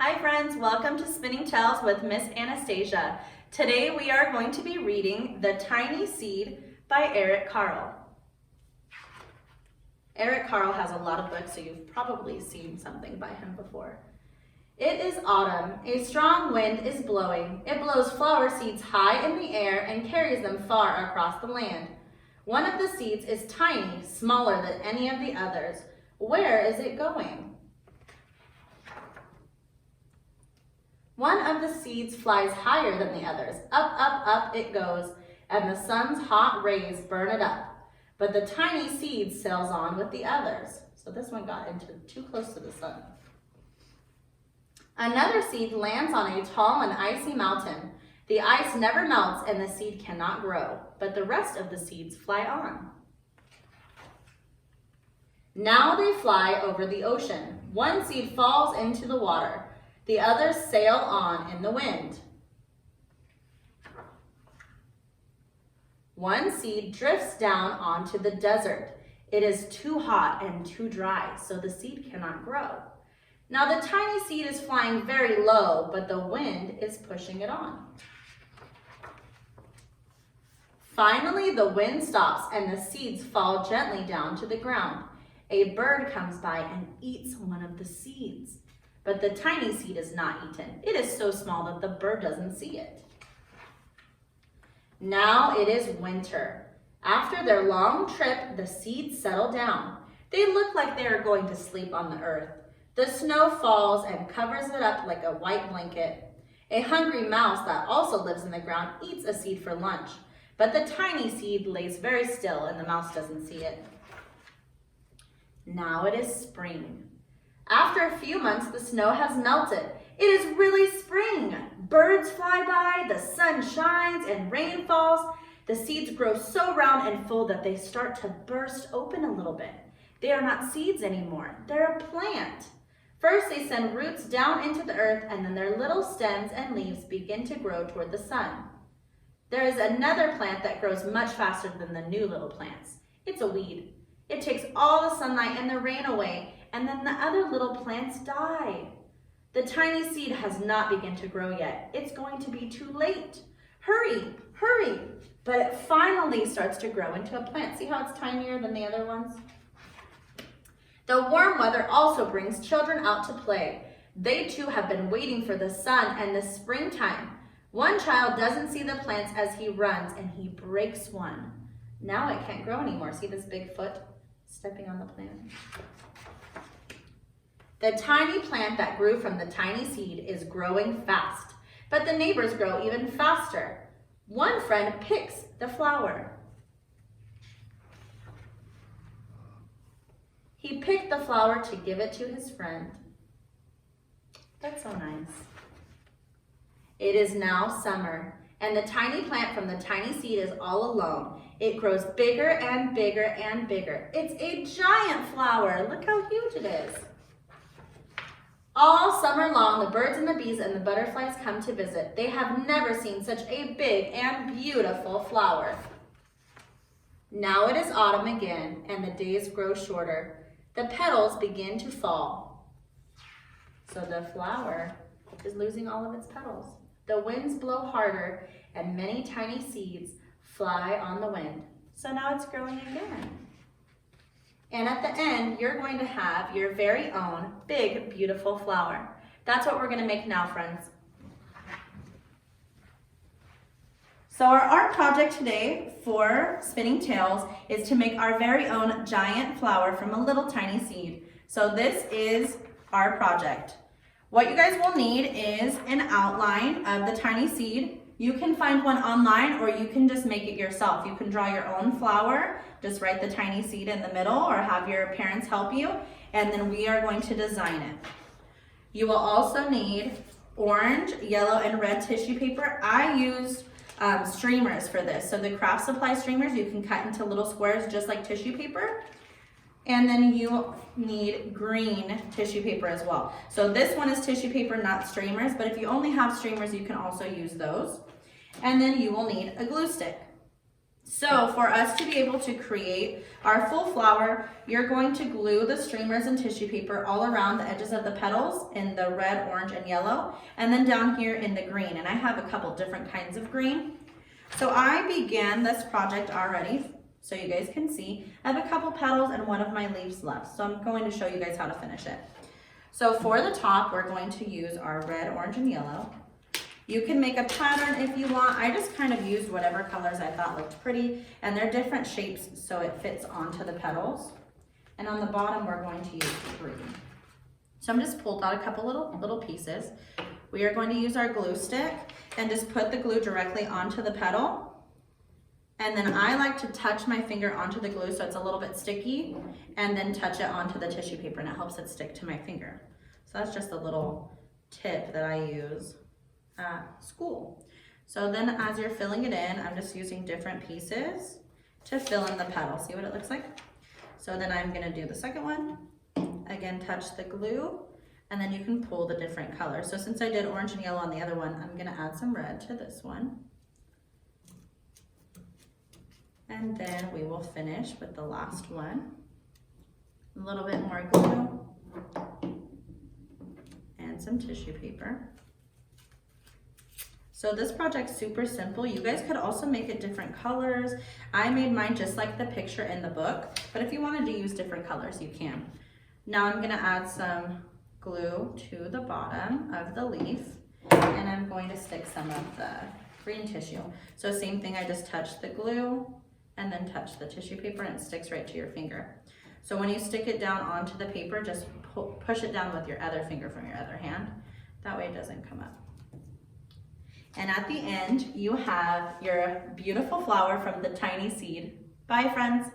Hi friends, welcome to Spinning Tales with Miss Anastasia. Today we are going to be reading The Tiny Seed by Carle. Carle has a lot of books, so you've probably seen something by him before. It is autumn. A strong wind is blowing. It blows flower seeds high in the air and carries them far across the land. One of the seeds is tiny, smaller than any of the others. Where is it going? One of the seeds flies higher than the others. Up, up, up it goes, and the sun's hot rays burn it up. But the tiny seed sails on with the others. So this one got too close to the sun. Another seed lands on a tall and icy mountain. The ice never melts and the seed cannot grow, but the rest of the seeds fly on. Now they fly over the ocean. One seed falls into the water. The others sail on in the wind. One seed drifts down onto the desert. It is too hot and too dry, so the seed cannot grow. Now the tiny seed is flying very low, but the wind is pushing it on. Finally, the wind stops and the seeds fall gently down to the ground. A bird comes by and eats one of the seeds. But the tiny seed is not eaten. It is so small that the bird doesn't see it. Now it is winter. After their long trip, the seeds settle down. They look like they are going to sleep on the earth. The snow falls and covers it up like a white blanket. A hungry mouse that also lives in the ground eats a seed for lunch. But the tiny seed lays very still and the mouse doesn't see it. Now it is spring. After a few months, the snow has melted. It is really spring. Birds fly by, the sun shines, and rain falls. The seeds grow so round and full that they start to burst open a little bit. They are not seeds anymore. They're a plant. First, they send roots down into the earth, and then their little stems and leaves begin to grow toward the sun. There is another plant that grows much faster than the new little plants. It's a weed. It takes all the sunlight and the rain away, and then the other little plants die. The tiny seed has not begun to grow yet. It's going to be too late. Hurry, hurry. But it finally starts to grow into a plant. See how it's tinier than the other ones? The warm weather also brings children out to play. They too have been waiting for the sun and the springtime. One child doesn't see the plants as he runs and he breaks one. Now it can't grow anymore. See this big foot stepping on the plant? The tiny plant that grew from the tiny seed is growing fast, but the neighbors grow even faster. One friend picks the flower. He picked the flower to give it to his friend. That's so nice. It is now summer, and the tiny plant from the tiny seed is all alone. It grows bigger and bigger and bigger. It's a giant flower. Look how huge it is. All summer long, the birds and the bees and the butterflies come to visit. They have never seen such a big and beautiful flower. Now it is autumn again, and the days grow shorter. The petals begin to fall. So the flower is losing all of its petals. The winds blow harder, and many tiny seeds fly on the wind. So now it's growing again. And at the end, you're going to have your very own big, beautiful flower. That's what we're going to make now, friends. So our art project today for Spinning Tales is to make our very own giant flower from a little tiny seed. So this is our project. What you guys will need is an outline of the tiny seed. You can find one online or you can just make it yourself. You can draw your own flower, just write the tiny seed in the middle or have your parents help you, and then we are going to design it. You will also need orange, yellow, and red tissue paper. I used streamers for this. So the craft supply streamers you can cut into little squares just like tissue paper. And then you need green tissue paper as well. So this one is tissue paper, not streamers, but if you only have streamers, you can also use those. And then you will need a glue stick. So for us to be able to create our full flower, you're going to glue the streamers and tissue paper all around the edges of the petals in the red, orange, and yellow, and then down here in the green. And I have a couple different kinds of green. So I began this project already, so you guys can see. I have a couple petals and one of my leaves left. So I'm going to show you guys how to finish it. So for the top, we're going to use our red, orange, and yellow. You can make a pattern if you want. I just kind of used whatever colors I thought looked pretty, and they're different shapes so it fits onto the petals. And on the bottom, we're going to use green. So I'm just pulled out a couple little pieces. We are going to use our glue stick and just put the glue directly onto the petal. And then I like to touch my finger onto the glue so it's a little bit sticky, and then touch it onto the tissue paper, and it helps it stick to my finger. So that's just a little tip that I use at school. So then as you're filling it in, I'm just using different pieces to fill in the petal. See what it looks like? So then I'm gonna do the second one. Again, touch the glue, and then you can pull the different colors. So since I did orange and yellow on the other one, I'm gonna add some red to this one. And then we will finish with the last one. A little bit more glue and some tissue paper. So this project's super simple. You guys could also make it different colors. I made mine just like the picture in the book, but if you wanted to use different colors, you can. Now I'm gonna add some glue to the bottom of the leaf, and I'm going to stick some of the green tissue. So same thing, I just touch the glue and then touch the tissue paper, and it sticks right to your finger. So when you stick it down onto the paper, just push it down with your other finger from your other hand. That way it doesn't come up. And at the end, you have your beautiful flower from the tiny seed. Bye, friends.